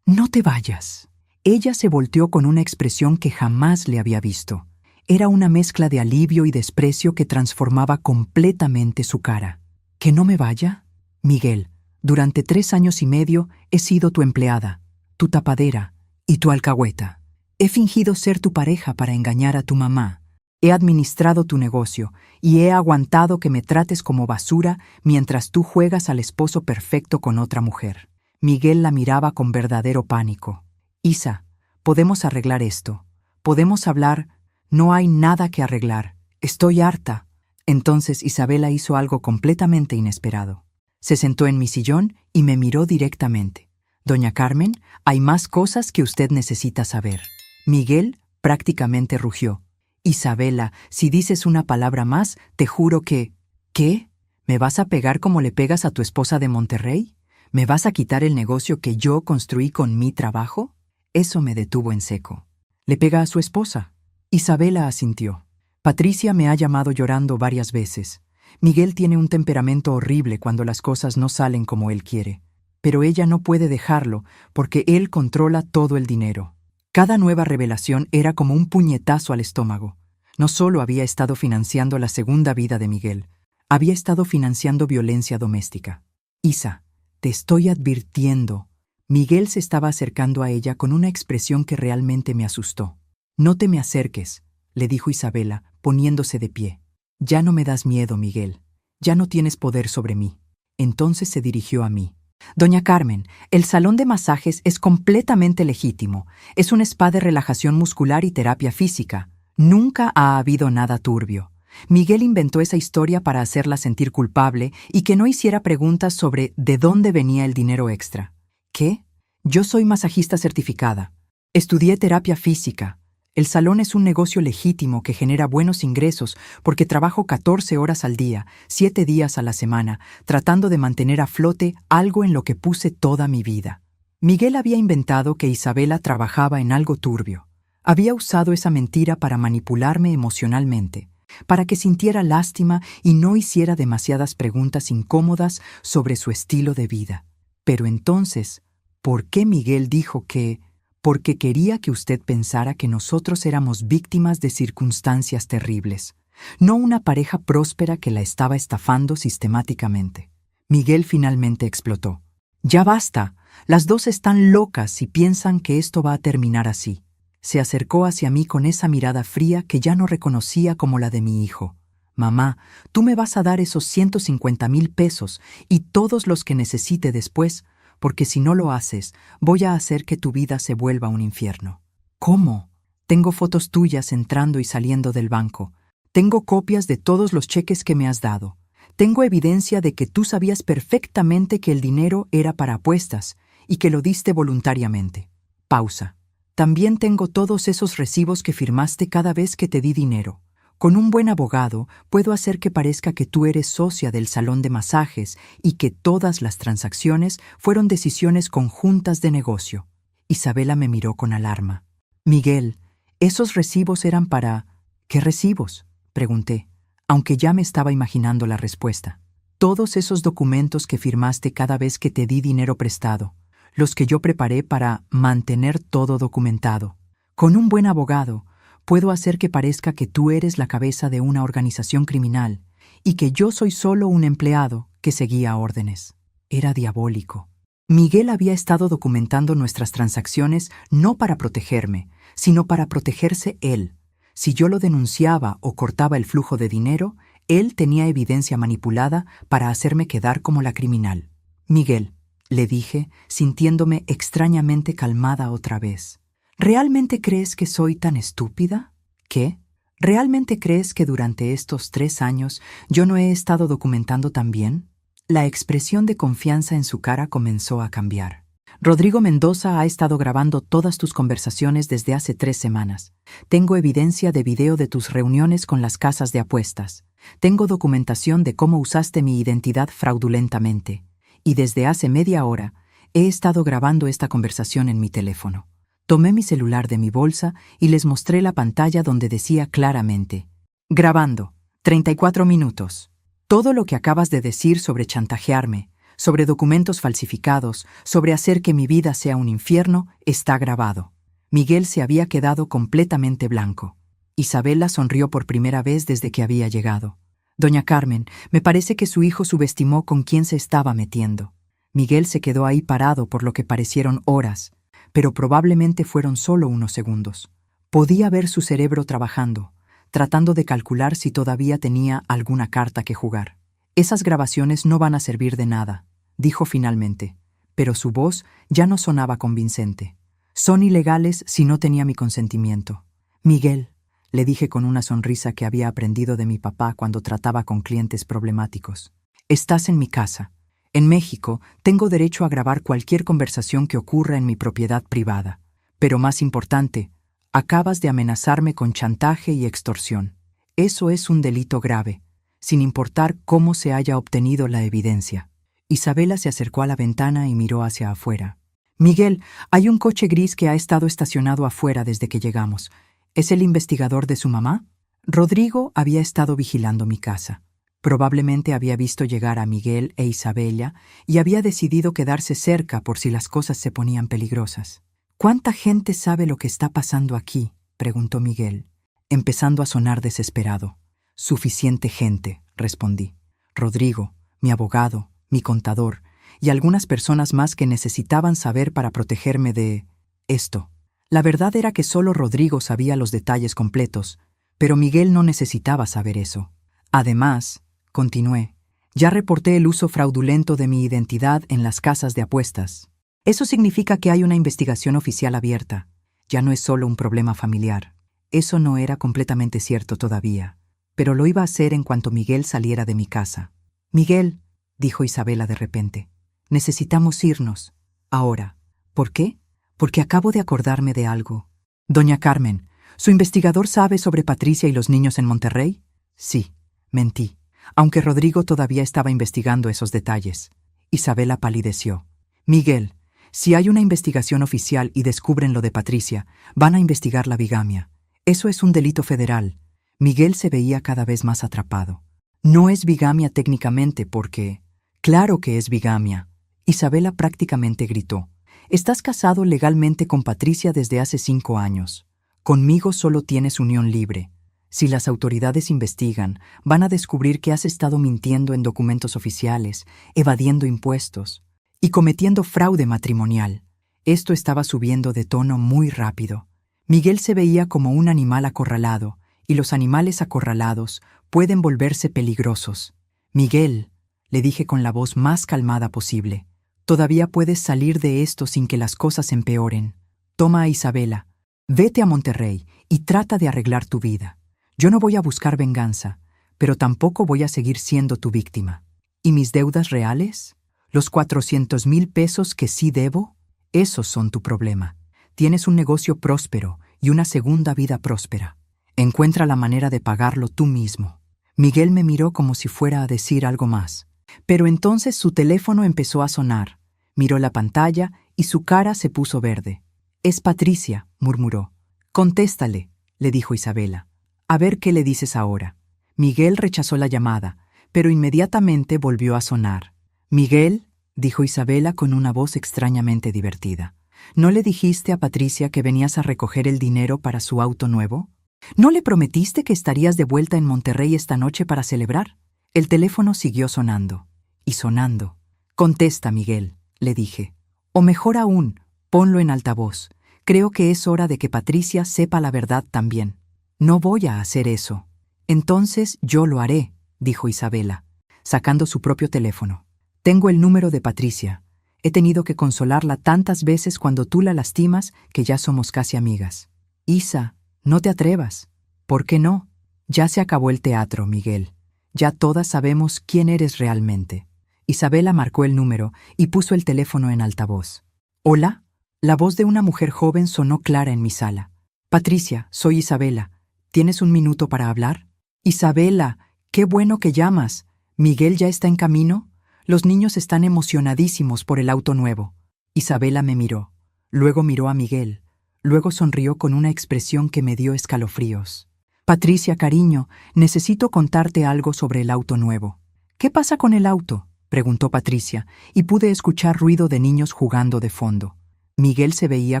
«No te vayas». Ella se volteó con una expresión que jamás le había visto. Era una mezcla de alivio y desprecio que transformaba completamente su cara. ¿Que no me vaya? Miguel, durante 3 años y medio he sido tu empleada, tu tapadera y tu alcahueta. He fingido ser tu pareja para engañar a tu mamá. He administrado tu negocio y he aguantado que me trates como basura mientras tú juegas al esposo perfecto con otra mujer. Miguel la miraba con verdadero pánico. Isa, podemos arreglar esto. Podemos hablar. No hay nada que arreglar. Estoy harta. Entonces Isabela hizo algo completamente inesperado. Se sentó en mi sillón y me miró directamente. «Doña Carmen, hay más cosas que usted necesita saber». Miguel prácticamente rugió. «Isabela, si dices una palabra más, te juro que...» «¿Qué? ¿Me vas a pegar como le pegas a tu esposa de Monterrey? ¿Me vas a quitar el negocio que yo construí con mi trabajo?» Eso me detuvo en seco. «¿Le pega a su esposa?» Isabela asintió. «Patricia me ha llamado llorando varias veces. Miguel tiene un temperamento horrible cuando las cosas no salen como él quiere. Pero ella no puede dejarlo porque él controla todo el dinero». Cada nueva revelación era como un puñetazo al estómago. No solo había estado financiando la segunda vida de Miguel, había estado financiando violencia doméstica. «Isa, te estoy advirtiendo». Miguel se estaba acercando a ella con una expresión que realmente me asustó. «No te me acerques», le dijo Isabela, poniéndose de pie. «Ya no me das miedo, Miguel. Ya no tienes poder sobre mí». Entonces se dirigió a mí. «Doña Carmen, el salón de masajes es completamente legítimo. Es un spa de relajación muscular y terapia física. Nunca ha habido nada turbio. Miguel inventó esa historia para hacerla sentir culpable y que no hiciera preguntas sobre de dónde venía el dinero extra». «¿Qué? Yo soy masajista certificada. Estudié terapia física. El salón es un negocio legítimo que genera buenos ingresos porque trabajo 14 horas al día, 7 días a la semana, tratando de mantener a flote algo en lo que puse toda mi vida. Miguel había inventado que Isabela trabajaba en algo turbio. Había usado esa mentira para manipularme emocionalmente, para que sintiera lástima y no hiciera demasiadas preguntas incómodas sobre su estilo de vida. Pero entonces, ¿por qué Miguel dijo que? Porque quería que usted pensara que nosotros éramos víctimas de circunstancias terribles, no una pareja próspera que la estaba estafando sistemáticamente. Miguel finalmente explotó. Ya basta, las dos están locas y piensan que esto va a terminar así. Se acercó hacia mí con esa mirada fría que ya no reconocía como la de mi hijo. Mamá, tú me vas a dar esos 150,000 pesos y todos los que necesite después, porque si no lo haces, voy a hacer que tu vida se vuelva un infierno. ¿Cómo? Tengo fotos tuyas entrando y saliendo del banco. Tengo copias de todos los cheques que me has dado. Tengo evidencia de que tú sabías perfectamente que el dinero era para apuestas y que lo diste voluntariamente. Pausa. También tengo todos esos recibos que firmaste cada vez que te di dinero. Con un buen abogado, puedo hacer que parezca que tú eres socia del salón de masajes y que todas las transacciones fueron decisiones conjuntas de negocio. Isabela me miró con alarma. Miguel, ¿esos recibos eran para...? ¿Qué recibos?, pregunté, aunque ya me estaba imaginando la respuesta. Todos esos documentos que firmaste cada vez que te di dinero prestado, los que yo preparé para mantener todo documentado. Con un buen abogado, puedo hacer que parezca que tú eres la cabeza de una organización criminal y que yo soy solo un empleado que seguía órdenes. Era diabólico. Miguel había estado documentando nuestras transacciones no para protegerme, sino para protegerse él. Si yo lo denunciaba o cortaba el flujo de dinero, él tenía evidencia manipulada para hacerme quedar como la criminal. Miguel, le dije, sintiéndome extrañamente calmada otra vez. ¿Realmente crees que soy tan estúpida? ¿Qué? ¿Realmente crees que durante estos 3 años yo no he estado documentando tan bien? La expresión de confianza en su cara comenzó a cambiar. Rodrigo Mendoza ha estado grabando todas tus conversaciones desde hace 3 semanas. Tengo evidencia de video de tus reuniones con las casas de apuestas. Tengo documentación de cómo usaste mi identidad fraudulentamente. Y desde hace media hora he estado grabando esta conversación en mi teléfono. Tomé mi celular de mi bolsa y les mostré la pantalla donde decía claramente: grabando, 34 minutos. Todo lo que acabas de decir sobre chantajearme, sobre documentos falsificados, sobre hacer que mi vida sea un infierno, está grabado. Miguel se había quedado completamente blanco. Isabela sonrió por primera vez desde que había llegado. Doña Carmen, me parece que su hijo subestimó con quién se estaba metiendo. Miguel se quedó ahí parado por lo que parecieron horas, pero probablemente fueron solo unos segundos. Podía ver su cerebro trabajando, tratando de calcular si todavía tenía alguna carta que jugar. Esas grabaciones no van a servir de nada, dijo finalmente, pero su voz ya no sonaba convincente. Son ilegales si no tenía mi consentimiento. Miguel, le dije con una sonrisa que había aprendido de mi papá cuando trataba con clientes problemáticos. Estás en mi casa. En México, tengo derecho a grabar cualquier conversación que ocurra en mi propiedad privada. Pero más importante, acabas de amenazarme con chantaje y extorsión. Eso es un delito grave, sin importar cómo se haya obtenido la evidencia. Isabela se acercó a la ventana y miró hacia afuera. Miguel, hay un coche gris que ha estado estacionado afuera desde que llegamos. ¿Es el investigador de su mamá? Rodrigo había estado vigilando mi casa. Probablemente había visto llegar a Miguel e Isabela y había decidido quedarse cerca por si las cosas se ponían peligrosas. ¿Cuánta gente sabe lo que está pasando aquí?, preguntó Miguel, empezando a sonar desesperado. Suficiente gente, respondí. Rodrigo, mi abogado, mi contador y algunas personas más que necesitaban saber para protegerme de esto. La verdad era que solo Rodrigo sabía los detalles completos, pero Miguel no necesitaba saber eso. Además, continué, ya reporté el uso fraudulento de mi identidad en las casas de apuestas. Eso significa que hay una investigación oficial abierta. Ya no es solo un problema familiar. Eso no era completamente cierto todavía, pero lo iba a hacer en cuanto Miguel saliera de mi casa. Miguel, dijo Isabela de repente, necesitamos irnos. Ahora. ¿Por qué? Porque acabo de acordarme de algo. Doña Carmen, ¿Su investigador sabe sobre Patricia y los niños en Monterrey? Sí, mentí, aunque Rodrigo todavía estaba investigando esos detalles. Isabela palideció. Miguel, si hay una investigación oficial y descubren lo de Patricia, van a investigar la bigamia. Eso es un delito federal. Miguel se veía cada vez más atrapado. No es bigamia técnicamente porque... Claro que es bigamia. Isabela prácticamente gritó. Estás casado legalmente con Patricia desde hace 5 años. Conmigo solo tienes unión libre. Si las autoridades investigan, van a descubrir que has estado mintiendo en documentos oficiales, evadiendo impuestos y cometiendo fraude matrimonial. Esto estaba subiendo de tono muy rápido. Miguel se veía como un animal acorralado, y los animales acorralados pueden volverse peligrosos. Miguel, le dije con la voz más calmada posible, todavía puedes salir de esto sin que las cosas empeoren. Toma a Isabela, vete a Monterrey y trata de arreglar tu vida. Yo no voy a buscar venganza, pero tampoco voy a seguir siendo tu víctima. ¿Y mis deudas reales? ¿Los 400,000 pesos que sí debo? Esos son tu problema. Tienes un negocio próspero y una segunda vida próspera. Encuentra la manera de pagarlo tú mismo. Miguel me miró como si fuera a decir algo más. Pero entonces su teléfono empezó a sonar. Miró la pantalla y su cara se puso verde. Es Patricia, murmuró. Contéstale, le dijo Isabela. A ver qué le dices ahora. Miguel rechazó la llamada, pero inmediatamente volvió a sonar. Miguel, dijo Isabela con una voz extrañamente divertida. ¿No le dijiste a Patricia que venías a recoger el dinero para su auto nuevo? ¿No le prometiste que estarías de vuelta en Monterrey esta noche para celebrar? El teléfono siguió sonando, y sonando. Contesta, Miguel, le dije. O mejor aún, ponlo en altavoz. Creo que es hora de que Patricia sepa la verdad también. No voy a hacer eso. Entonces yo lo haré, dijo Isabela, sacando su propio teléfono. Tengo el número de Patricia. He tenido que consolarla tantas veces cuando tú la lastimas que ya somos casi amigas. Isa, no te atrevas. ¿Por qué no? Ya se acabó el teatro, Miguel. Ya todas sabemos quién eres realmente. Isabela marcó el número y puso el teléfono en altavoz. ¿Hola? La voz de una mujer joven sonó clara en mi sala. Patricia, soy Isabela. ¿Tienes un minuto para hablar? Isabela, qué bueno que llamas. ¿Miguel ya está en camino? Los niños están emocionadísimos por el auto nuevo. Isabela me miró. Luego miró a Miguel. Luego sonrió con una expresión que me dio escalofríos. Patricia, cariño, necesito contarte algo sobre el auto nuevo. ¿Qué pasa con el auto? Preguntó Patricia, y pude escuchar ruido de niños jugando de fondo. Miguel se veía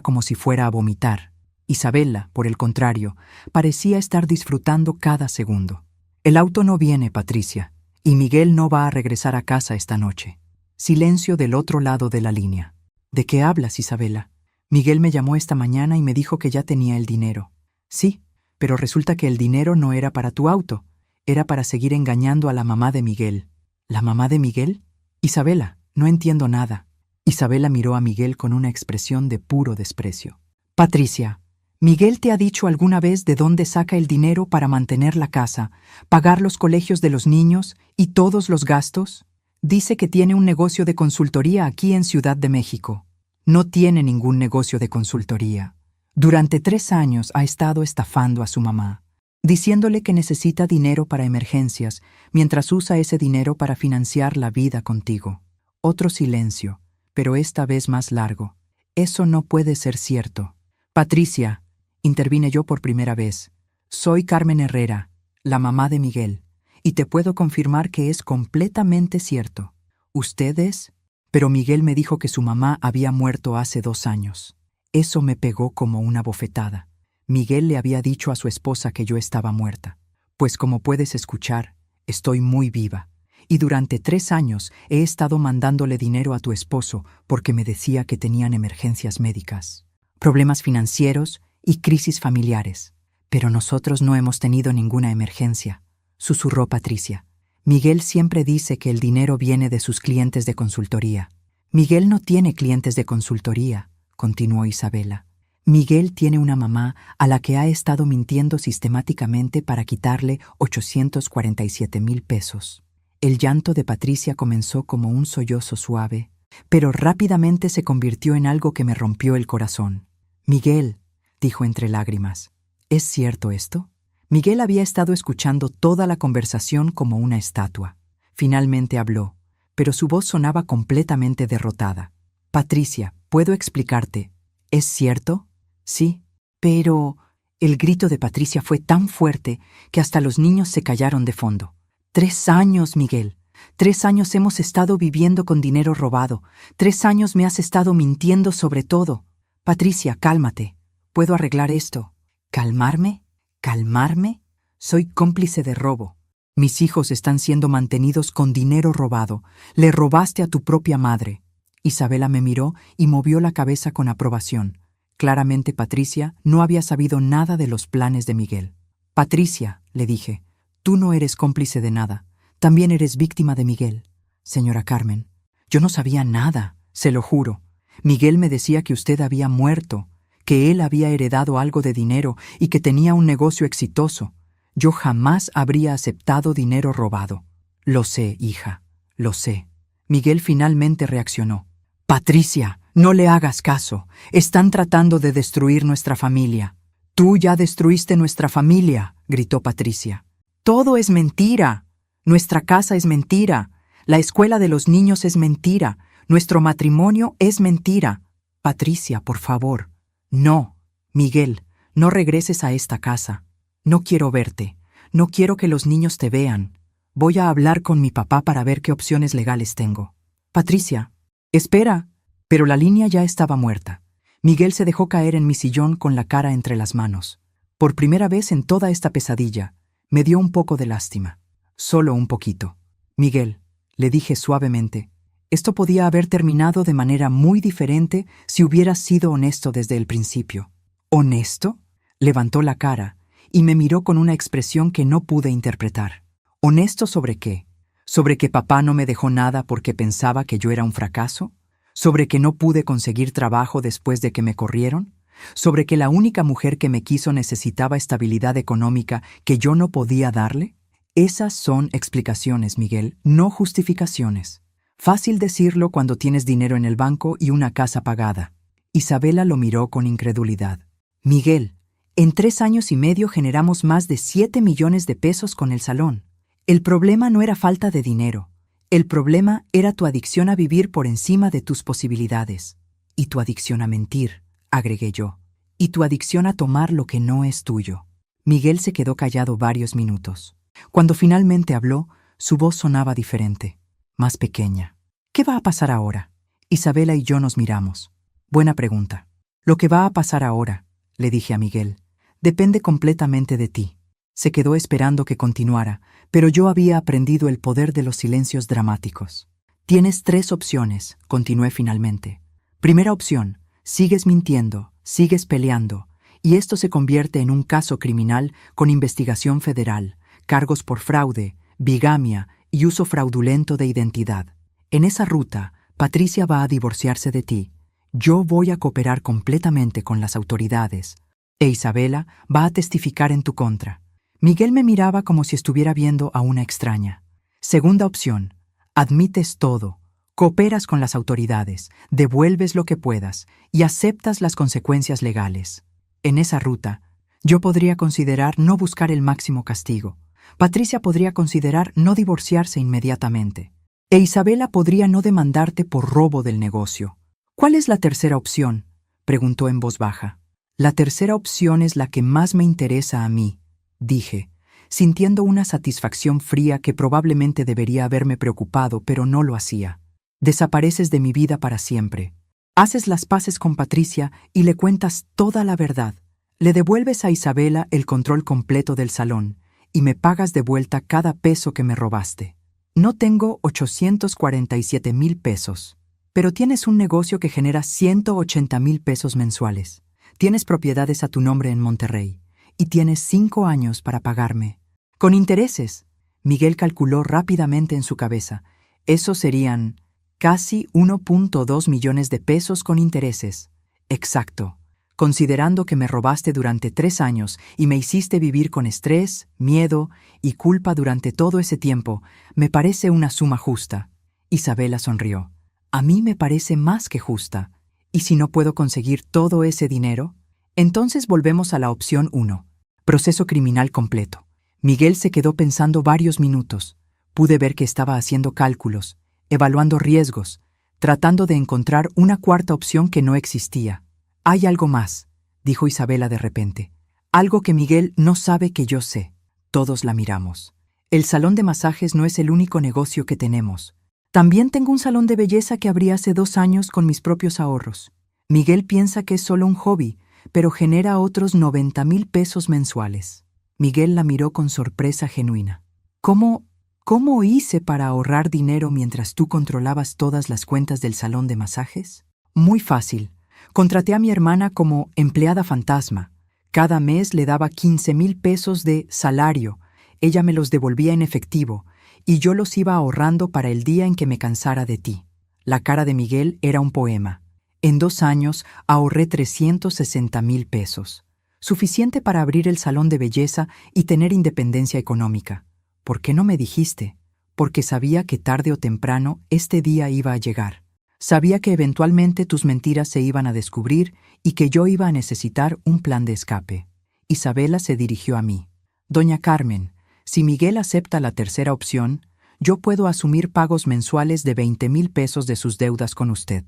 como si fuera a vomitar. Isabela, por el contrario, parecía estar disfrutando cada segundo. El auto no viene, Patricia, y Miguel no va a regresar a casa esta noche. Silencio del otro lado de la línea. ¿De qué hablas, Isabela? Miguel me llamó esta mañana y me dijo que ya tenía el dinero. Sí, pero resulta que el dinero no era para tu auto, era para seguir engañando a la mamá de Miguel. ¿La mamá de Miguel? Isabela, no entiendo nada. Isabela miró a Miguel con una expresión de puro desprecio. Patricia, ¿Miguel te ha dicho alguna vez de dónde saca el dinero para mantener la casa, pagar los colegios de los niños y todos los gastos? Dice que tiene un negocio de consultoría aquí en Ciudad de México. No tiene ningún negocio de consultoría. Durante 3 años ha estado estafando a su mamá, diciéndole que necesita dinero para emergencias, mientras usa ese dinero para financiar la vida contigo. Otro silencio, pero esta vez más largo. Eso no puede ser cierto. Patricia, intervine yo por primera vez. Soy Carmen Herrera, la mamá de Miguel, y te puedo confirmar que es completamente cierto. ¿Ustedes? Pero Miguel me dijo que su mamá había muerto hace 2 años. Eso me pegó como una bofetada. Miguel le había dicho a su esposa que yo estaba muerta. Pues como puedes escuchar, estoy muy viva. Y durante 3 años he estado mandándole dinero a tu esposo porque me decía que tenían emergencias médicas, problemas financieros y crisis familiares. Pero nosotros no hemos tenido ninguna emergencia, susurró Patricia. Miguel siempre dice que el dinero viene de sus clientes de consultoría. Miguel no tiene clientes de consultoría, continuó Isabela. Miguel tiene una mamá a la que ha estado mintiendo sistemáticamente para quitarle 847,000 pesos. El llanto de Patricia comenzó como un sollozo suave, pero rápidamente se convirtió en algo que me rompió el corazón. Miguel, dijo entre lágrimas, ¿Es cierto esto? Miguel había estado escuchando toda la conversación como una estatua. Finalmente habló, pero su voz sonaba completamente derrotada. Patricia, ¿puedo explicarte? ¿Es cierto? Sí, pero... El grito de Patricia fue tan fuerte que hasta los niños se callaron de fondo. 3 años, Miguel. 3 años hemos estado viviendo con dinero robado. 3 años me has estado mintiendo sobre todo. Patricia, cálmate. Puedo arreglar esto. ¿Calmarme? ¿Calmarme? Soy cómplice de robo. Mis hijos están siendo mantenidos con dinero robado. Le robaste a tu propia madre. Isabela me miró y movió la cabeza con aprobación. Claramente Patricia no había sabido nada de los planes de Miguel. Patricia, le dije, tú no eres cómplice de nada. También eres víctima de Miguel. Señora Carmen, yo no sabía nada, se lo juro. Miguel me decía que usted había muerto, que él había heredado algo de dinero y que tenía un negocio exitoso. Yo jamás habría aceptado dinero robado. Lo sé, hija, lo sé. Miguel finalmente reaccionó. Patricia, no le hagas caso. Están tratando de destruir nuestra familia. Tú ya destruiste nuestra familia, gritó Patricia. Todo es mentira. Nuestra casa es mentira. La escuela de los niños es mentira. Nuestro matrimonio es mentira. Patricia, por favor. No. Miguel, no regreses a esta casa. No quiero verte. No quiero que los niños te vean. Voy a hablar con mi papá para ver qué opciones legales tengo. Patricia. Espera. Pero la línea ya estaba muerta. Miguel se dejó caer en mi sillón con la cara entre las manos. Por primera vez en toda esta pesadilla, me dio un poco de lástima. Solo un poquito. Miguel, le dije suavemente, esto podía haber terminado de manera muy diferente si hubieras sido honesto desde el principio. ¿Honesto? Levantó la cara y me miró con una expresión que no pude interpretar. ¿Honesto sobre qué? ¿Sobre que papá no me dejó nada porque pensaba que yo era un fracaso? ¿Sobre que no pude conseguir trabajo después de que me corrieron? ¿Sobre que la única mujer que me quiso necesitaba estabilidad económica que yo no podía darle? Esas son explicaciones, Miguel, no justificaciones. Fácil decirlo cuando tienes dinero en el banco y una casa pagada. Isabela lo miró con incredulidad. Miguel, en 3 años y medio generamos más de 7 millones de pesos con el salón. El problema no era falta de dinero. El problema era tu adicción a vivir por encima de tus posibilidades. Y tu adicción a mentir, agregué yo. Y tu adicción a tomar lo que no es tuyo. Miguel se quedó callado varios minutos. Cuando finalmente habló, su voz sonaba diferente, más pequeña. ¿Qué va a pasar ahora? Isabela y yo nos miramos. Buena pregunta. Lo que va a pasar ahora, le dije a Miguel, depende completamente de ti. Se quedó esperando que continuara, pero yo había aprendido el poder de los silencios dramáticos. Tienes 3 opciones, continué finalmente. Primera opción, sigues mintiendo, sigues peleando, y esto se convierte en un caso criminal con investigación federal, cargos por fraude, bigamia y uso fraudulento de identidad. En esa ruta, Patricia va a divorciarse de ti. Yo voy a cooperar completamente con las autoridades, e Isabela va a testificar en tu contra. Miguel me miraba como si estuviera viendo a una extraña. Segunda opción, admites todo, cooperas con las autoridades, devuelves lo que puedas y aceptas las consecuencias legales. En esa ruta, yo podría considerar no buscar el máximo castigo. Patricia podría considerar no divorciarse inmediatamente. E Isabela podría no demandarte por robo del negocio. ¿Cuál es la tercera opción?, preguntó en voz baja. La tercera opción es la que más me interesa a mí, dije, sintiendo una satisfacción fría que probablemente debería haberme preocupado, pero no lo hacía. Desapareces de mi vida para siempre. Haces las paces con Patricia y le cuentas toda la verdad. Le devuelves a Isabela el control completo del salón y me pagas de vuelta cada peso que me robaste. No tengo 847,000 pesos, pero tienes un negocio que genera 180,000 pesos mensuales. Tienes propiedades a tu nombre en Monterrey y tienes 5 años para pagarme. Con intereses. Miguel calculó rápidamente en su cabeza. Eso serían casi 1.2 millones de pesos con intereses. Exacto. Considerando que me robaste durante 3 años y me hiciste vivir con estrés, miedo y culpa durante todo ese tiempo, me parece una suma justa. Isabela sonrió. A mí me parece más que justa. ¿Y si no puedo conseguir todo ese dinero? Entonces volvemos a la opción 1. Proceso criminal completo. Miguel se quedó pensando varios minutos. Pude ver que estaba haciendo cálculos, evaluando riesgos, tratando de encontrar una cuarta opción que no existía. «Hay algo más», dijo Isabela de repente. «Algo que Miguel no sabe que yo sé». Todos la miramos. «El salón de masajes no es el único negocio que tenemos. También tengo un salón de belleza que abrí hace 2 años con mis propios ahorros. Miguel piensa que es solo un hobby, pero genera otros 90,000 pesos mensuales». Miguel la miró con sorpresa genuina. ¿Cómo hice para ahorrar dinero mientras tú controlabas todas las cuentas del salón de masajes? Muy fácil. Contraté a mi hermana como empleada fantasma. Cada mes le daba 15,000 pesos de salario. Ella me los devolvía en efectivo, y yo los iba ahorrando para el día en que me cansara de ti. La cara de Miguel era un poema. En 2 años ahorré 360,000 pesos. Suficiente para abrir el salón de belleza y tener independencia económica. ¿Por qué no me dijiste? Porque sabía que tarde o temprano este día iba a llegar. Sabía que eventualmente tus mentiras se iban a descubrir y que yo iba a necesitar un plan de escape. Isabela se dirigió a mí. «Doña Carmen, si Miguel acepta la tercera opción, yo puedo asumir pagos mensuales de 20,000 pesos de sus deudas con usted.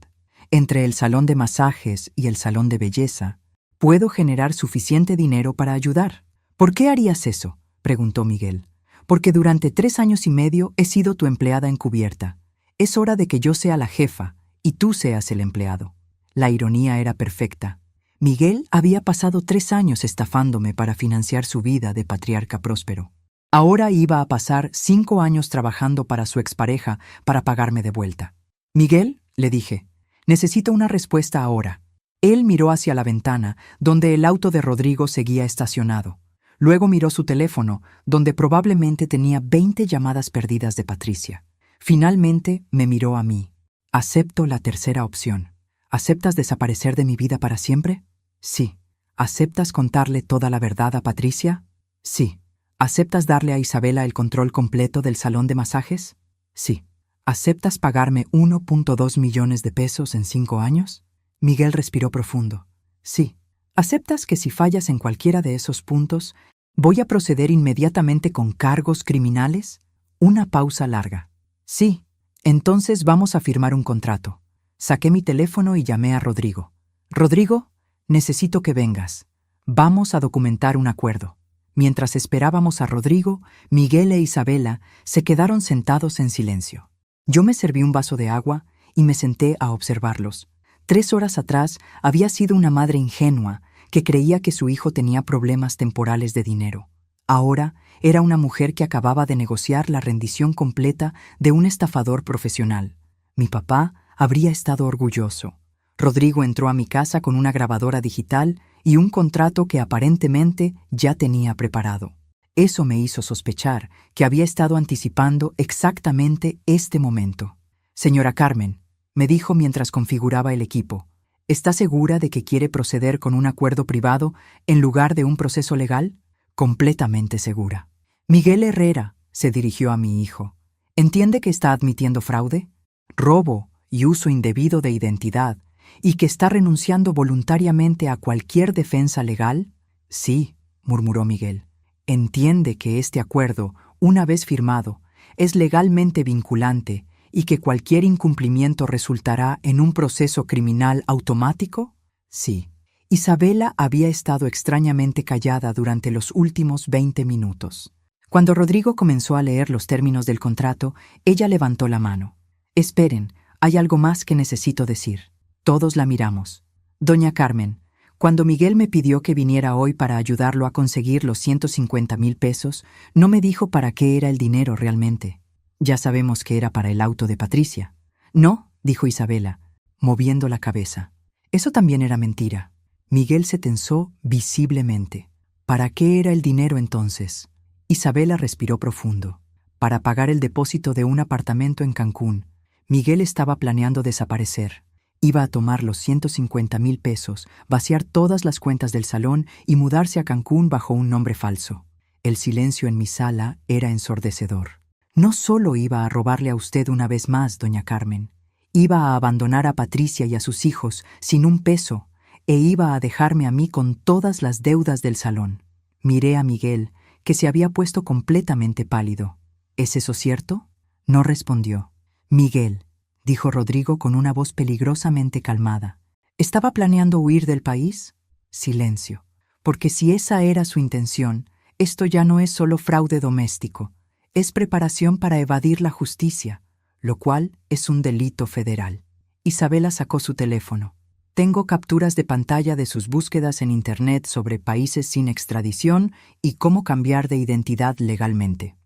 Entre el salón de masajes y el salón de belleza, puedo generar suficiente dinero para ayudar». «¿Por qué harías eso?», preguntó Miguel. «Porque durante 3 años y medio he sido tu empleada encubierta. Es hora de que yo sea la jefa y tú seas el empleado». La ironía era perfecta. Miguel había pasado 3 años estafándome para financiar su vida de patriarca próspero. Ahora iba a pasar 5 años trabajando para su expareja para pagarme de vuelta. «Miguel», le dije, «necesito una respuesta ahora». Él miró hacia la ventana, donde el auto de Rodrigo seguía estacionado. Luego miró su teléfono, donde probablemente tenía 20 llamadas perdidas de Patricia. Finalmente me miró a mí. «Acepto la tercera opción. ¿Aceptas desaparecer de mi vida para siempre?». «Sí». «¿Aceptas contarle toda la verdad a Patricia?». «Sí». «¿Aceptas darle a Isabela el control completo del salón de masajes?». «Sí». «¿Aceptas pagarme 1.2 millones de pesos en 5 años?». Miguel respiró profundo. «Sí». «¿Aceptas que si fallas en cualquiera de esos puntos, voy a proceder inmediatamente con cargos criminales?». Una pausa larga. «Sí». «Entonces vamos a firmar un contrato». Saqué mi teléfono y llamé a Rodrigo. «Rodrigo, necesito que vengas. Vamos a documentar un acuerdo». Mientras esperábamos a Rodrigo, Miguel e Isabela se quedaron sentados en silencio. Yo me serví un vaso de agua y me senté a observarlos. 3 horas atrás había sido una madre ingenua que creía que su hijo tenía problemas temporales de dinero. Ahora era una mujer que acababa de negociar la rendición completa de un estafador profesional. Mi papá habría estado orgulloso. Rodrigo entró a mi casa con una grabadora digital y un contrato que aparentemente ya tenía preparado. Eso me hizo sospechar que había estado anticipando exactamente este momento. «Señora Carmen», me dijo mientras configuraba el equipo, «¿está segura de que quiere proceder con un acuerdo privado en lugar de un proceso legal?». «Completamente segura». «Miguel Herrera», se dirigió a mi hijo, «¿entiende que está admitiendo fraude, robo y uso indebido de identidad, y que está renunciando voluntariamente a cualquier defensa legal?». «Sí», murmuró Miguel. «Entiende que este acuerdo, una vez firmado, es legalmente vinculante y que cualquier incumplimiento resultará en un proceso criminal automático?». «Sí». Isabela había estado extrañamente callada durante los últimos 20 minutos. Cuando Rodrigo comenzó a leer los términos del contrato, ella levantó la mano. «Esperen, hay algo más que necesito decir». Todos la miramos. «Doña Carmen, cuando Miguel me pidió que viniera hoy para ayudarlo a conseguir los 150,000 pesos, no me dijo para qué era el dinero realmente. Ya sabemos que era para el auto de Patricia». «No», dijo Isabela, moviendo la cabeza. «Eso también era mentira». Miguel se tensó visiblemente. ¿Para qué era el dinero entonces? Isabela respiró profundo. Para pagar el depósito de un apartamento en Cancún. Miguel estaba planeando desaparecer. Iba a tomar los 150,000 pesos, vaciar todas las cuentas del salón y mudarse a Cancún bajo un nombre falso. El silencio en mi sala era ensordecedor. «No solo iba a robarle a usted una vez más, doña Carmen. Iba a abandonar a Patricia y a sus hijos sin un peso, e iba a dejarme a mí con todas las deudas del salón». Miré a Miguel, que se había puesto completamente pálido. ¿Es eso cierto? No respondió. Miguel, dijo Rodrigo con una voz peligrosamente calmada. ¿Estaba planeando huir del país? Silencio. Porque si esa era su intención, esto ya no es solo fraude doméstico, es preparación para evadir la justicia, lo cual es un delito federal. Isabela sacó su teléfono. Tengo capturas de pantalla de sus búsquedas en Internet sobre países sin extradición y cómo cambiar de identidad legalmente.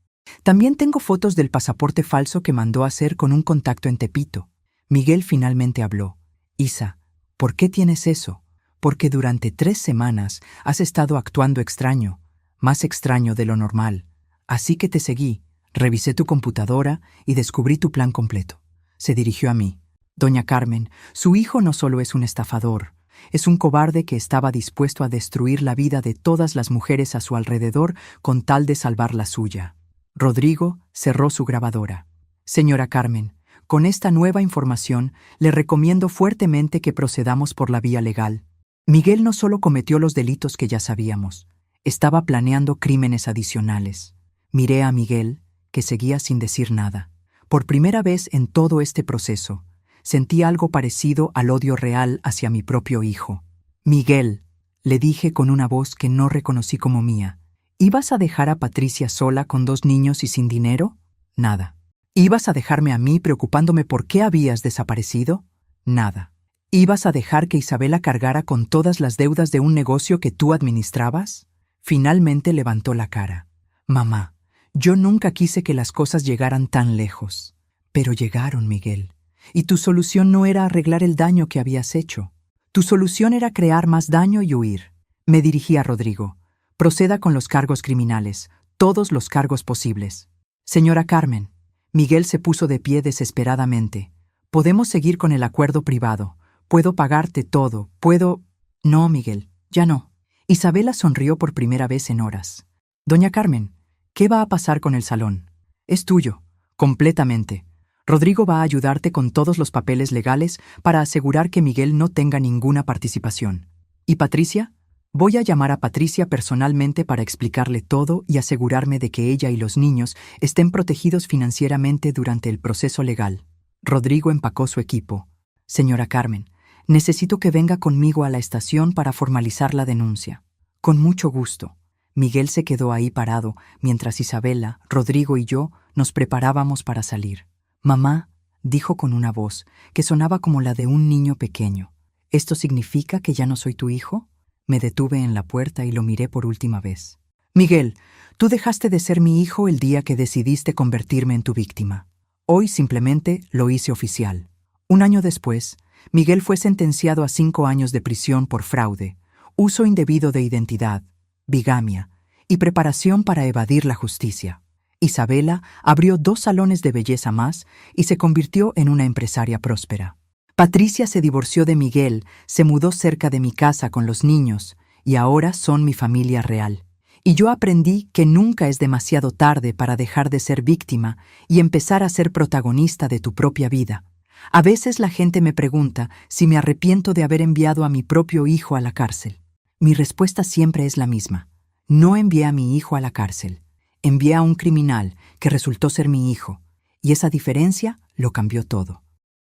También tengo fotos del pasaporte falso que mandó hacer con un contacto en Tepito. Miguel finalmente habló. Isa, ¿por qué tienes eso? Porque durante 3 semanas has estado actuando extraño, más extraño de lo normal. Así que te seguí, revisé tu computadora y descubrí tu plan completo. Se dirigió a mí. Doña Carmen, su hijo no solo es un estafador, es un cobarde que estaba dispuesto a destruir la vida de todas las mujeres a su alrededor con tal de salvar la suya. Rodrigo cerró su grabadora. Señora Carmen, con esta nueva información le recomiendo fuertemente que procedamos por la vía legal. Miguel no solo cometió los delitos que ya sabíamos, estaba planeando crímenes adicionales. Miré a Miguel, que seguía sin decir nada. Por primera vez en todo este proceso, sentí algo parecido al odio real hacia mi propio hijo. Miguel, le dije con una voz que no reconocí como mía, ¿ibas a dejar a Patricia sola con 2 niños y sin dinero? Nada. ¿Ibas a dejarme a mí preocupándome por qué habías desaparecido? Nada. ¿Ibas a dejar que Isabela cargara con todas las deudas de un negocio que tú administrabas? Finalmente levantó la cara. Mamá, yo nunca quise que las cosas llegaran tan lejos. Pero llegaron, Miguel. Y tu solución no era arreglar el daño que habías hecho. Tu solución era crear más daño y huir. Me dirigí a Rodrigo. Proceda con los cargos criminales, todos los cargos posibles. Señora Carmen. Miguel se puso de pie desesperadamente. Podemos seguir con el acuerdo privado. Puedo pagarte todo. Puedo... No, Miguel, ya no. Isabela sonrió por primera vez en horas. Doña Carmen, ¿qué va a pasar con el salón? Es tuyo, completamente. Rodrigo va a ayudarte con todos los papeles legales para asegurar que Miguel no tenga ninguna participación. ¿Y Patricia? Voy a llamar a Patricia personalmente para explicarle todo y asegurarme de que ella y los niños estén protegidos financieramente durante el proceso legal. Rodrigo empacó su equipo. Señora Carmen, necesito que venga conmigo a la estación para formalizar la denuncia. Con mucho gusto. Miguel se quedó ahí parado mientras Isabela, Rodrigo y yo nos preparábamos para salir. Mamá, dijo con una voz que sonaba como la de un niño pequeño. ¿Esto significa que ya no soy tu hijo? Me detuve en la puerta y lo miré por última vez. Miguel, tú dejaste de ser mi hijo el día que decidiste convertirme en tu víctima. Hoy simplemente lo hice oficial. 1 año después, Miguel fue sentenciado a 5 años de prisión por fraude, uso indebido de identidad, bigamia y preparación para evadir la justicia. Isabela abrió 2 salones de belleza más y se convirtió en una empresaria próspera. Patricia se divorció de Miguel, se mudó cerca de mi casa con los niños y ahora son mi familia real. Y yo aprendí que nunca es demasiado tarde para dejar de ser víctima y empezar a ser protagonista de tu propia vida. A veces la gente me pregunta si me arrepiento de haber enviado a mi propio hijo a la cárcel. Mi respuesta siempre es la misma. No envié a mi hijo a la cárcel. Envié a un criminal que resultó ser mi hijo, y esa diferencia lo cambió todo.